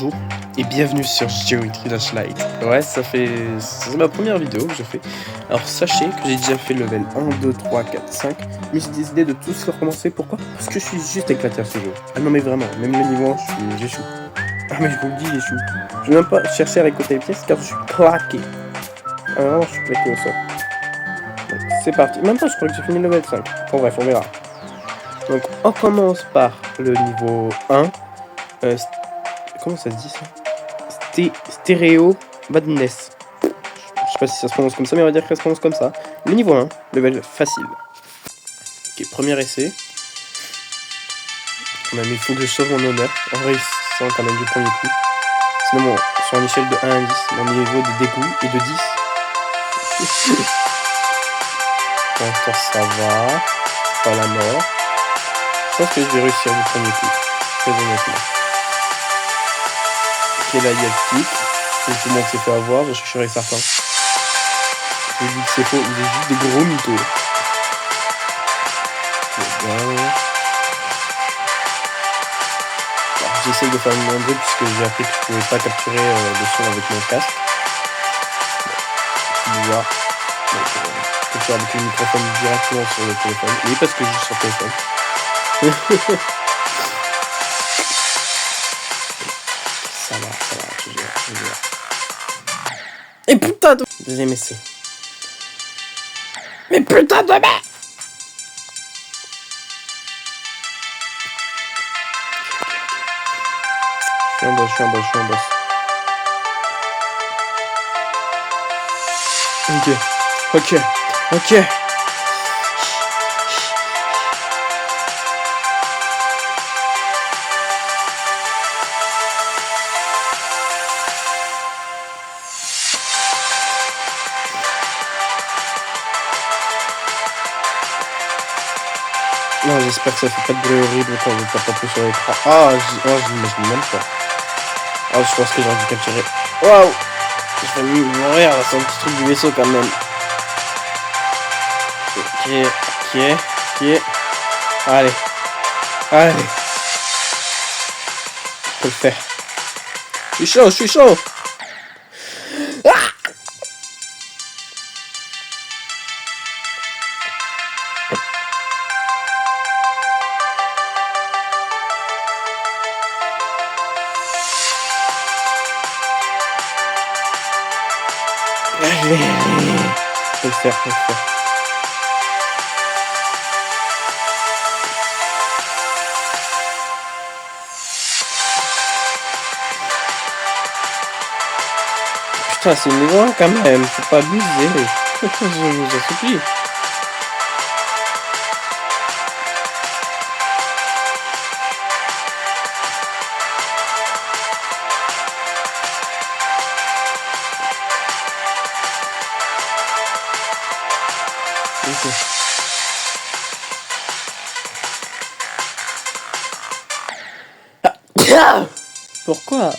Bonjour et bienvenue sur Geometry Dash Light. Ouais, c'est ma première vidéo que je fais. Alors sachez que j'ai déjà fait level 1, 2, 3, 4, 5, mais j'ai décidé de tous recommencer. Pourquoi? Parce que je suis juste éclaté à ce jeu. Ah non mais vraiment, même le niveau 1, j'échoue. Ah mais je vous le dis, j'échoue. Je vais même pas chercher à récolter les pièces car je suis plaqué. Ah vraiment, je suis plaqué au sol. Donc c'est parti. Même pas, je crois que j'ai fini le level 5. Bon bref, on verra. Donc on commence par le niveau 1. Comment ça se dit ça? Stéréo Madness. Je sais pas si ça se prononce comme ça, mais on va dire que ça se prononce comme ça. Le niveau 1, level facile. Ok, premier essai. Quand même, il faut que je sauve mon honneur en réussissant quand même du premier coup. Sinon, bon, sur une échelle de 1 à 10, mon niveau de dégoût est de 10. Pour l'instant, ça va. Pas la mort. Je pense que je vais réussir du premier coup. Très honnêtement. Ok, là, il y a le pic. Tout le monde s'est fait avoir, je suis certain. Je dis que c'est faux, vous êtes juste des gros mythos. J'essaye de faire une moindre puisque j'ai appris que je pouvais pas capturer le son avec mon casque. C'est bizarre. Donc, je peux faire avec le microphone directement sur le téléphone. Oui, parce que je suis sur le téléphone. Ça va, je gère. Et putain de... Deuxième essai. Mais putain de merde! Je suis un boss. Ok. Non, j'espère que ça fait pas de bruit horrible quand je tape un peu sur l'écran. Je l'imagine même pas. Je pense que j'ai dû capturer. Waouh! Je vais mourir, là, c'est un petit truc du vaisseau quand même. Ok. Allez. Je peux le faire. Je suis chaud. Allez. Je peux le faire. Putain, c'est niveau 1 quand même, faut pas abuser. Je vous en supplie. Pourquoi?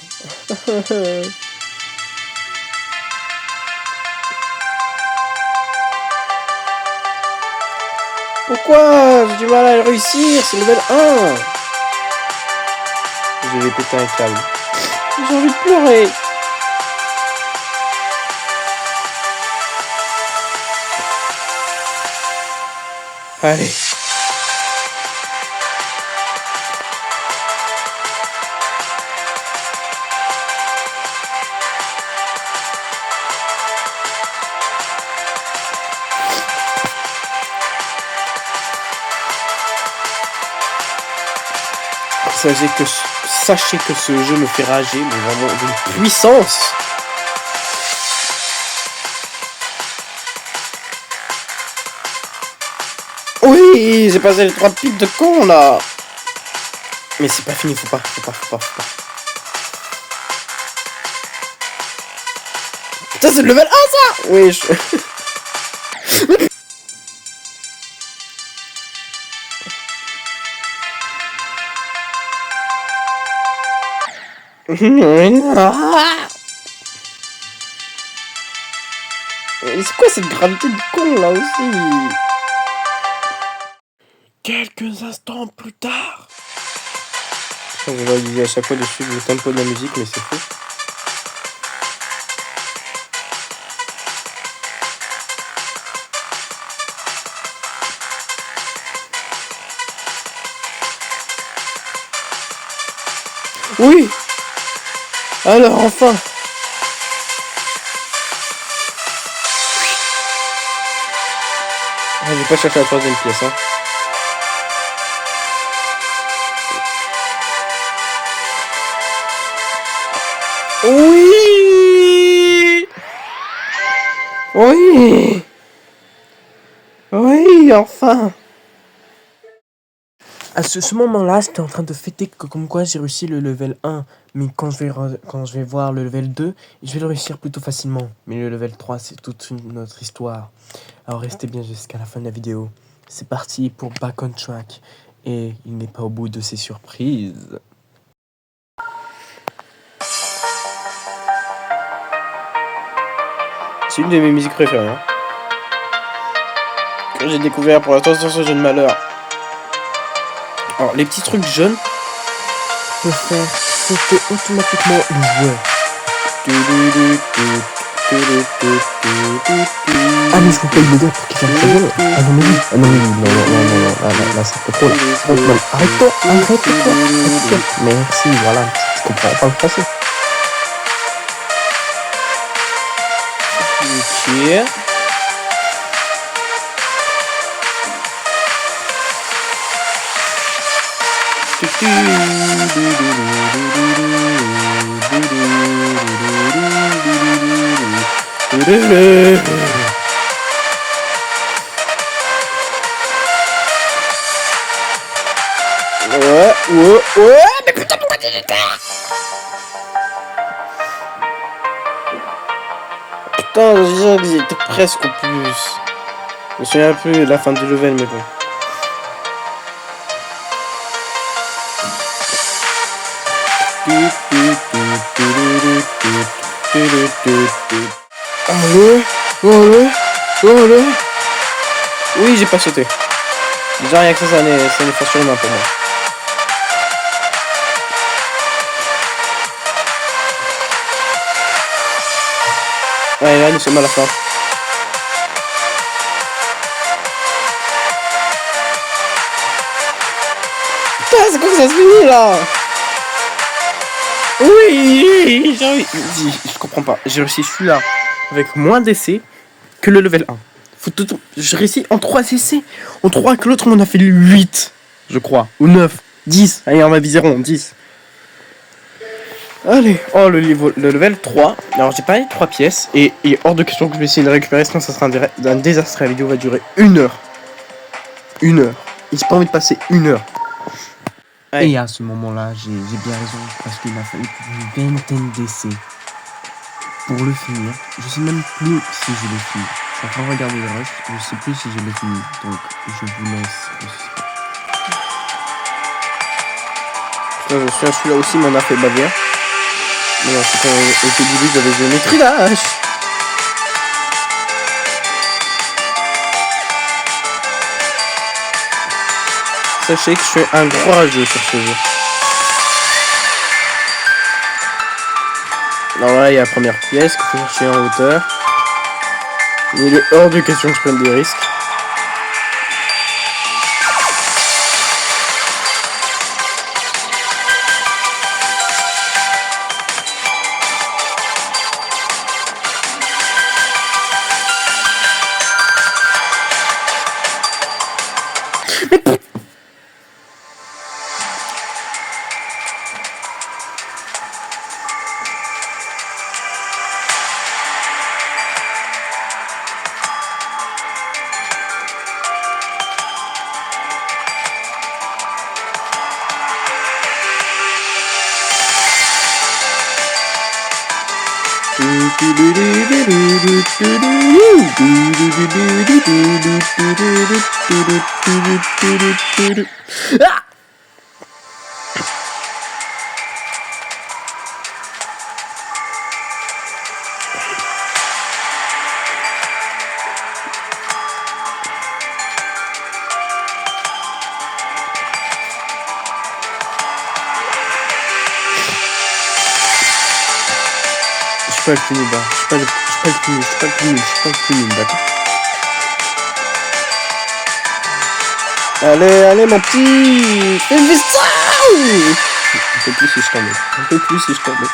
Pourquoi? J'ai du mal à réussir, c'est level 1. Je vais péter un câble. J'ai envie de pleurer. Allez. Sachez que ce jeu me fait rager, mais vraiment d'une puissance. Oui, j'ai passé les 3 pics de con là. Mais c'est pas fini, faut pas. Putain, c'est le level 1 ça. Oui, c'est quoi cette gravité de con là aussi? Quelques instants plus tard. Je vais réaliser à chaque fois de suivre le tempo de la musique, mais c'est faux. Oui! Alors, enfin! Ah, j'ai pas cherché la troisième pièce, hein. Oui! Oui! Oui, enfin! À ce moment-là, j'étais en train de fêter que comme quoi j'ai réussi le level 1. Mais quand je vais voir le level 2, je vais le réussir plutôt facilement. Mais le level 3, c'est toute une autre histoire. Alors restez bien jusqu'à la fin de la vidéo. C'est parti pour Back on Track. Et il n'est pas au bout de ses surprises. C'est une de mes musiques préférées. Hein. Que j'ai découvert pour l'instant sur ce jeu de malheur. Alors les petits trucs jaunes peuvent faire sauter automatiquement le joueur. Ah mais je vous paye le gars pour qu'il fasse sa gueule. Ah non mais oui. Ah non mais oui. Non. Là c'est trop là. Non, arrête-toi. Merci, voilà. Tu comprends pas le français. Ok. Ouais, mais putain, pourquoi t'es putain, j'étais presque au plus. Je me souviens un peu de la fin du level, mais bon. Allez. Oui, j'ai pas sauté. Déjà rien que ça n'est pas sur les mains pour moi. Ouais, là nous sommes à la fin. Putain, c'est quoi que ça se finit là? Oui, j'ai envie. Je comprends pas. J'ai réussi celui-là avec moins d'essais que le level 1. J'ai réussi en 3 essais. En 3 que l'autre, on en a fait 8, je crois. Ou 9, 10. Allez, on va viser rond, 10. Allez, oh le level 3. Alors j'ai pas les 3 pièces. Et hors de question que je vais essayer de récupérer, sinon ça sera un désastre. La vidéo va durer 1 heure. 1 heure. J'ai pas envie de passer 1 heure. Allez. Et à ce moment-là, j'ai bien raison. Parce qu'il m'a fallu une vingtaine d'essais pour le finir. Je sais même plus si je l'ai fini. Je suis en train de regarder le reste. Je sais plus si je l'ai fini. Donc je vous laisse. Celui-là aussi m'en a fait baver. Mais non, c'est quand au début j'avais joué Métridage. Sachez que je suis un gros rageux sur ce jeu. Alors là, il y a la première pièce qu'il faut chercher en hauteur. Mais il est hors de question que je prenne des risques. Ah! suis pas le plus nul, hein. Je suis pas le plus nul, je suis pas le plus nul, je suis pas le plus nul, d'accord. Allez, mon petit, fais ça. Un peu plus si je tombais. Un peu plus si je tombais.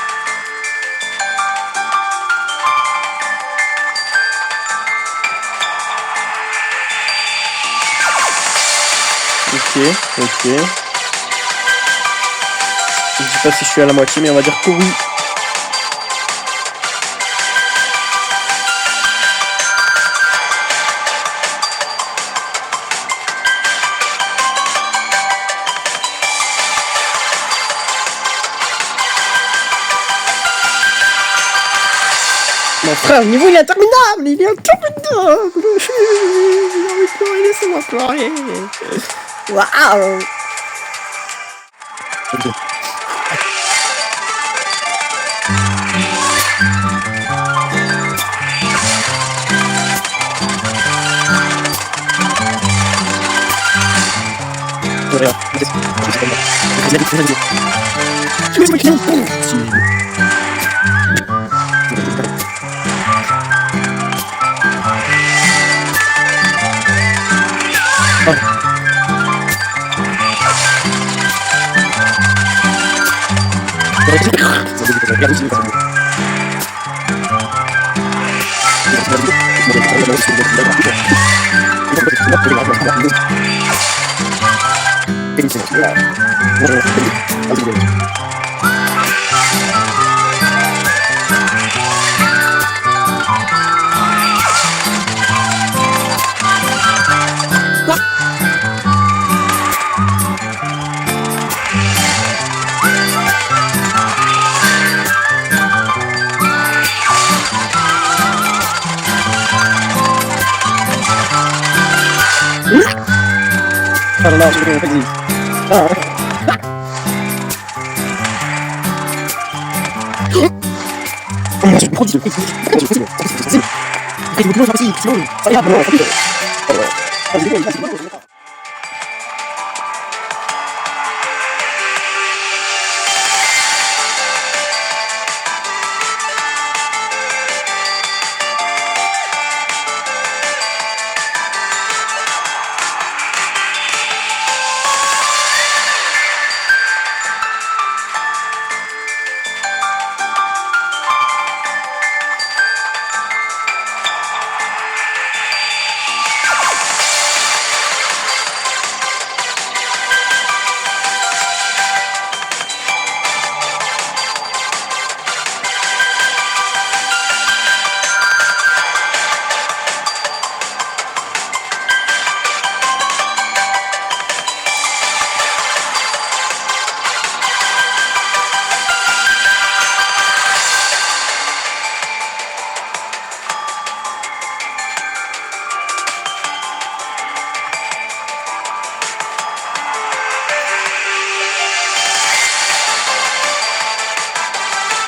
Ok. Je sais pas si je suis à la moitié, mais on va dire que oui. Mon frère, le niveau il est interminable, il est interminable. J'ai envie de pleurer, laissez-moi pleurer. Waouh. Ok.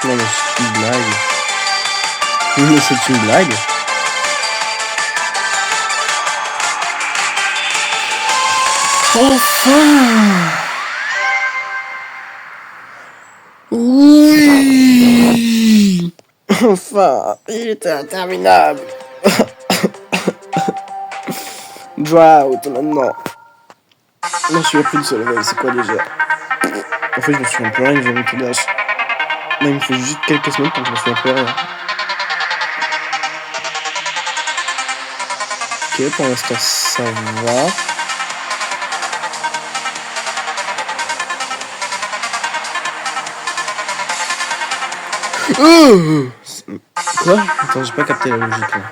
Non mais c'est une blague. Mais c'est une blague. Enfin. Oui. Enfin, il était interminable. Drought maintenant. Je me souviens plus de ce level, c'est quoi déjà? En fait, je me souviens plus rien que j'ai mis tout dash. Là, il me faut juste quelques semaines pour que je me souviens plus rien. Ok, pour l'instant, ça va. Quoi? Attends, j'ai pas capté la logique là.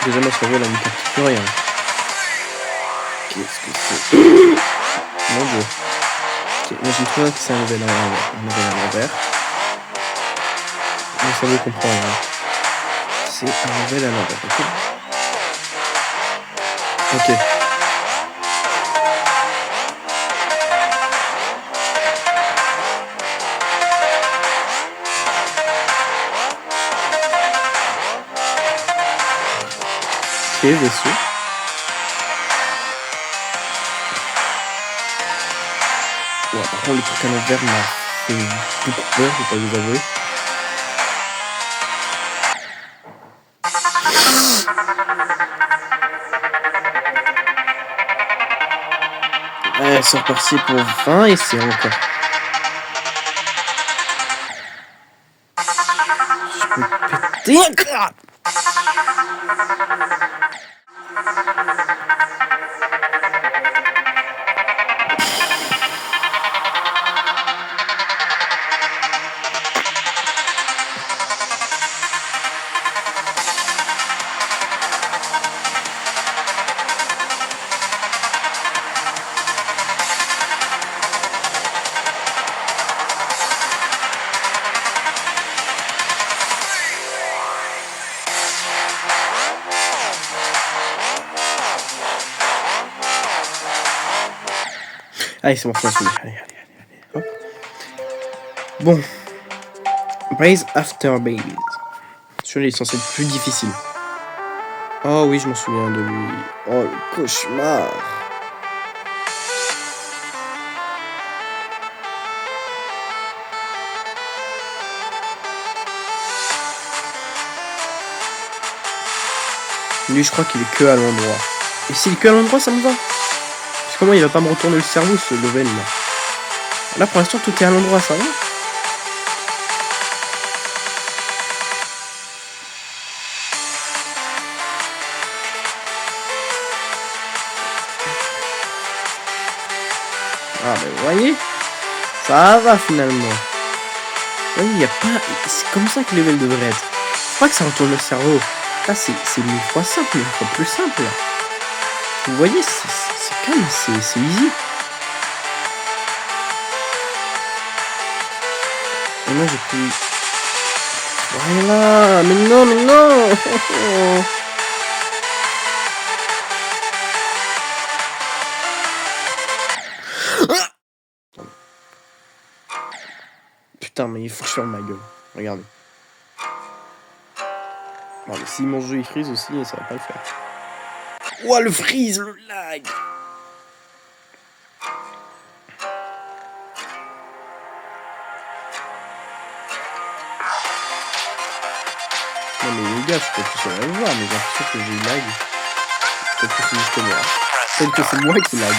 Déjà, ma survie, elle a mis plus rien. Qu'est-ce que c'est? Mon dieu. Ok, imagine toi que c'est un level à l'envers. Mais ça veut comprendre. Hein. C'est un level à l'envers, ok? Ok. Ok, vaisseau. Ouais, par contre, le truc à l'envers m'a fait beaucoup peur, je vais pas vous avouer. Ouais, c'est reparti pour 20 et c'est encore. Je peux péter. Allez, c'est bon, c'est bon. Allez, allez, allez. Hop. Bon. Blaze After Babies. Celui-là est censé être plus difficile. Oh oui, je m'en souviens de lui. Oh, le cauchemar. Lui, je crois qu'il est que à l'endroit. Et s'il est que à l'endroit, ça me va. Parce que moi, il va pas me retourner le cerveau, ce level là. Là, pour l'instant, tout est à l'endroit, ça va. Ah, ben, vous voyez, ça va finalement. Oui, il y a pas. C'est comme ça que le level devrait être. Faut pas que ça retourne le cerveau. Là, c'est 1000 fois simple, 1000 fois plus simple. Vous voyez, c'est calme, c'est easy. Et moi, j'ai plus. Voilà, mais non, mais non. Putain, mais il faut que je ferme ma gueule. Regardez. Bon, mais si mon jeu il freeze aussi, ça va pas le faire. Ouah, le freeze, le lag. Non mais les gars, je peux plus rien voir, mais j'ai l'impression que j'ai lag. Peut-être que c'est juste moi. Peut-être que c'est moi qui lag.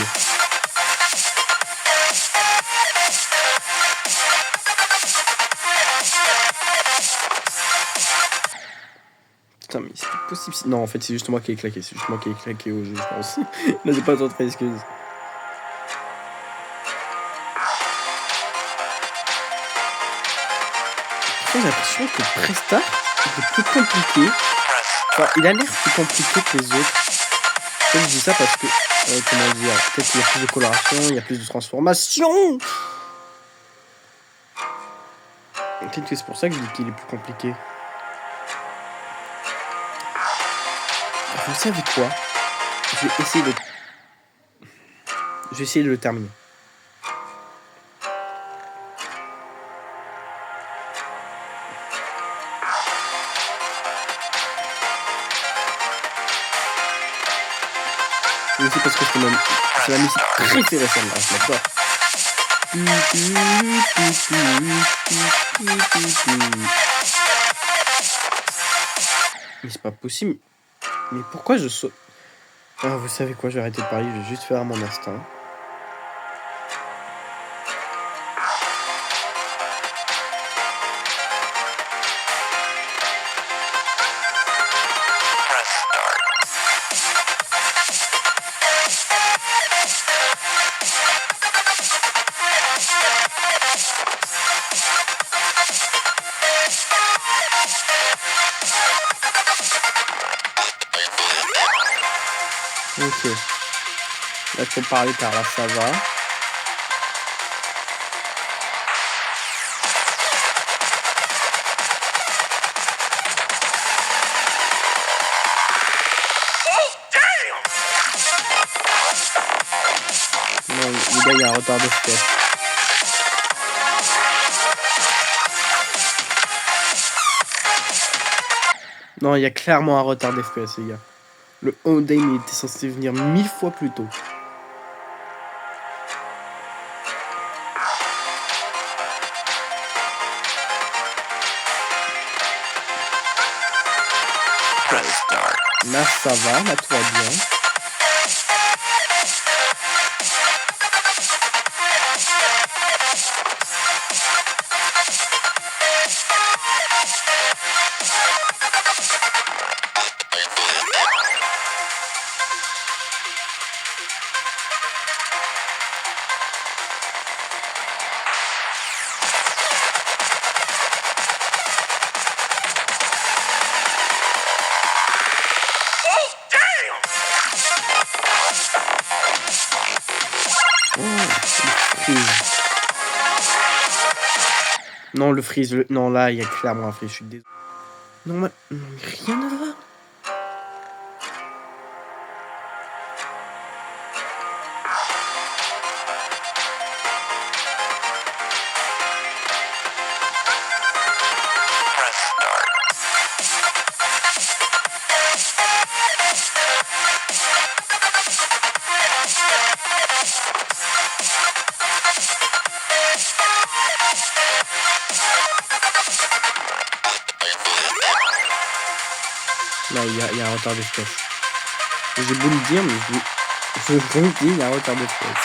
Putain, mais c'est pas possible. Non, en fait, c'est juste moi qui ai claqué. C'est juste moi qui ai claqué au jeu, je pense. Là, j'ai pas d'autres excuses. J'ai l'impression que Presta est plus compliqué. Enfin, il a l'air plus compliqué que les autres. Je dis ça parce que, comment dire, peut-être qu'il y a plus de coloration, il y a plus de transformation. Peut-être que c'est pour ça que je dis qu'il est plus compliqué. Vous savez quoi? Je vais essayer de le terminer. Et aussi parce que c'est ma musique préférée celle-là, d'accord. Mais c'est pas possible. Mais pourquoi je saute? Ah, vous savez quoi, je vais arrêter de parler, je vais juste faire mon instinct. Ok. Là, je peux parler car là, ça va. Non, les gars, il y a un retard de FPS. Non, il y a clairement un retard d'FPS, les gars. Le Ondame était censé venir 1000 fois plus tôt. Là ça va, là tout va bien. Non, le freeze, non, là, il y a clairement un freeze, je suis désolé. Non, mais rien ne va. Là, il y a un retard d'espèce. J'ai beau le dire, mais je vous le dis, il y a un retard d'espèce.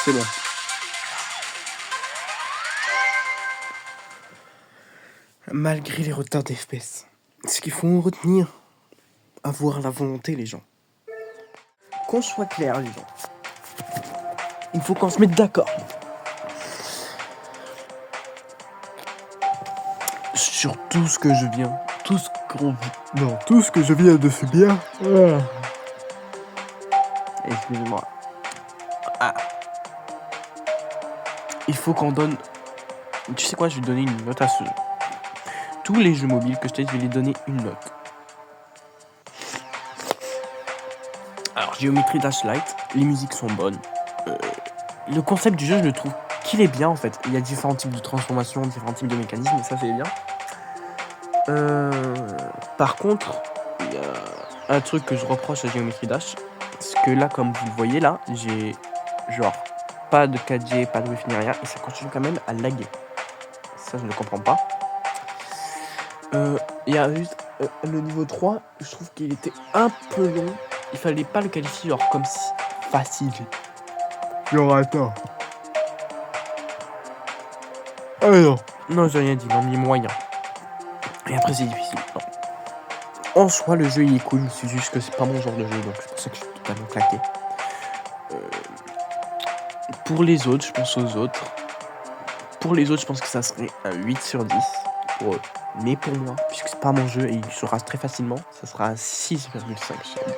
C'est bon. Malgré les retards d'FPS, ce qu'il faut en retenir, avoir la volonté, les gens. Qu'on soit clair, les gens. Il faut qu'on se mette d'accord. Sur tout ce que je viens. Tout ce que je viens de subir. Excusez-moi. Il faut qu'on donne... Tu sais quoi, je vais donner une note à ce jeu. Tous les jeux mobiles que je teste, je vais les donner une note. Alors, Geometry Dash Lite, les musiques sont bonnes. Le concept du jeu, je le trouve qu'il est bien en fait. Il y a différents types de transformations, différents types de mécanismes, et ça c'est bien. Par contre, il y a un truc que je reproche à Geometry Dash, c'est que là, comme vous le voyez là, j'ai genre pas de 4G, pas de Wi-Fi ni rien, et ça continue quand même à laguer. Ça, je ne comprends pas. Il y a juste le niveau 3, je trouve qu'il était un peu long. Il fallait pas le qualifier genre comme si facile. Genre attends. Ah non. Non, j'ai rien dit, non, mais moyen. Et après c'est difficile. Non. En soi, le jeu il est cool, c'est juste que c'est pas mon genre de jeu, donc c'est pour ça que je suis totalement claqué. Pour les autres, je pense aux autres. Pour les autres, je pense que ça serait un 8 sur 10 pour eux. Mais pour moi, puisque c'est pas mon jeu et il se rase très facilement, ça sera un 6,5 sur 10.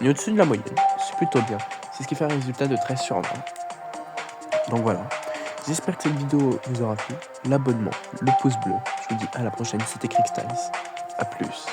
On est au-dessus de la moyenne, c'est plutôt bien. C'est ce qui fait un résultat de 13 sur 20. Donc voilà. J'espère que cette vidéo vous aura plu. L'abonnement, le pouce bleu. Je vous dis à la prochaine, c'était Crickstyles. A plus.